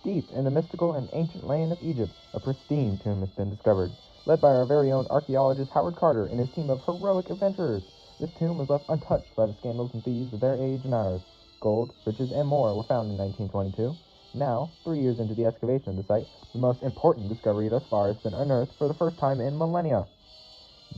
Deep in the mystical and ancient land of Egypt, a pristine tomb has been discovered. Led by our very own archaeologist Howard Carter and his team of heroic adventurers, this tomb was left untouched by the scandals and thieves of their age and ours. Gold, riches, and more were found in 1922. Now, 3 years into the excavation of the site, the most important discovery thus far has been unearthed for the first time in millennia.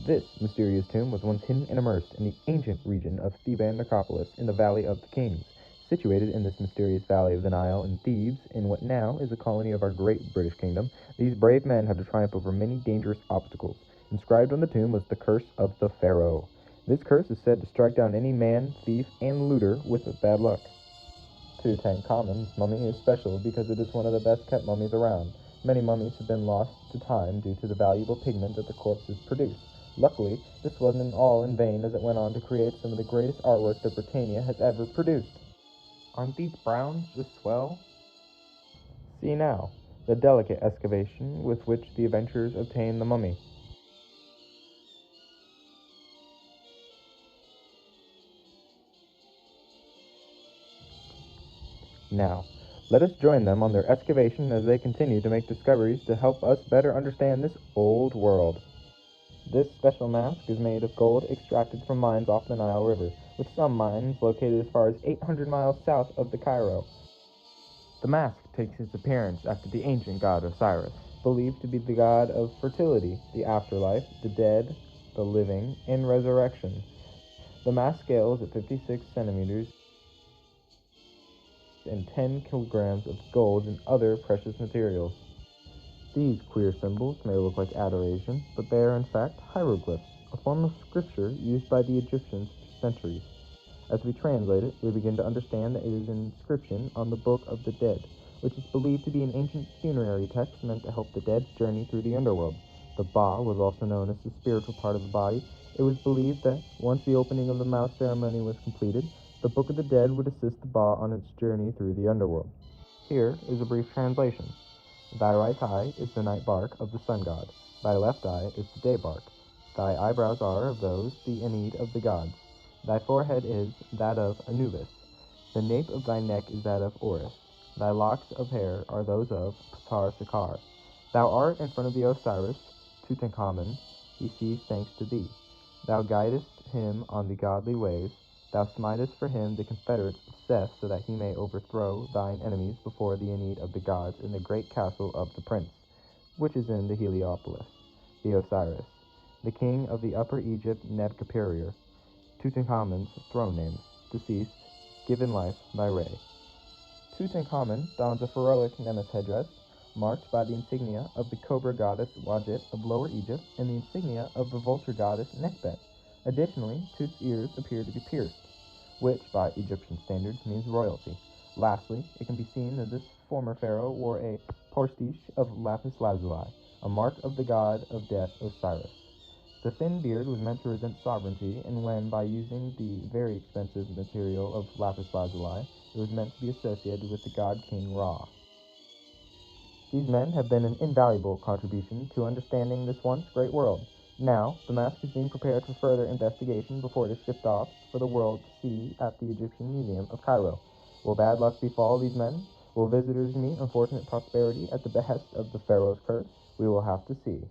This mysterious tomb was once hidden and immersed in the ancient region of Theban necropolis in the Valley of the Kings. Situated in this mysterious valley of the Nile in Thebes, in what now is a colony of our great British kingdom, these brave men had to triumph over many dangerous obstacles. Inscribed on the tomb was the curse of the pharaoh. This curse is said to strike down any man, thief, and looter with bad luck. Tutankhamen's mummy is special because it is one of the best kept mummies around. Many mummies have been lost to time due to the valuable pigment that the corpses produce. Luckily, this wasn't all in vain, as it went on to create some of the greatest artwork that Britannia has ever produced. Aren't these browns just swell? See now, the delicate excavation with which the adventurers obtained the mummy. Now, let us join them on their excavation as they continue to make discoveries to help us better understand this old world. This special mask is made of gold extracted from mines off the Nile River, with some mines located as far as 800 miles south of the Cairo. The mask takes its appearance after the ancient god Osiris, believed to be the god of fertility, the afterlife, the dead, the living, and resurrection. The mask scales at 56 centimeters and 10 kilograms of gold and other precious materials. These queer symbols may look like adoration, but they are in fact hieroglyphs, a form of scripture used by the Egyptians for centuries. As we translate it, we begin to understand that it is an inscription on the Book of the Dead, which is believed to be an ancient funerary text meant to help the dead's journey through the underworld. The Ba was also known as the spiritual part of the body. It was believed that once the opening of the mouth ceremony was completed, the Book of the Dead would assist the Ba on its journey through the underworld. Here is a brief translation. Thy right eye is the night bark of the sun god. Thy left eye is the day bark. Thy eyebrows are of those the Ennead of the gods. Thy forehead is that of Anubis. The nape of thy neck is that of Horus. Thy locks of hair are those of Ptah-Sekhar. Thou art in front of the Osiris, Tutakhamen. He sees thanks to thee. Thou guidest him on the godly ways. Thou smitest for him the confederates of Seth, so that he may overthrow thine enemies before the Ennead of the gods in the great castle of the prince, which is in the Heliopolis, the Osiris, the king of the Upper Egypt Nebkaperier. Tutankhamen's throne name, deceased, given life by Re. Tutankhamen dons a heroic Nemes headdress, marked by the insignia of the cobra goddess Wadjet of Lower Egypt and the insignia of the vulture goddess Nekhbet. Additionally, Tut's ears appear to be pierced, which, by Egyptian standards, means royalty. Lastly, it can be seen that this former pharaoh wore a postiche of lapis lazuli, a mark of the god of death Osiris. The thin beard was meant to represent sovereignty, and when, by using the very expensive material of lapis lazuli, it was meant to be associated with the god King Ra. These men have been an invaluable contribution to understanding this once great world. Now, the mask is being prepared for further investigation before it is shipped off for the world to see at the Egyptian Museum of Cairo. Will bad luck befall these men? Will visitors meet unfortunate prosperity at the behest of the pharaoh's curse? We will have to see.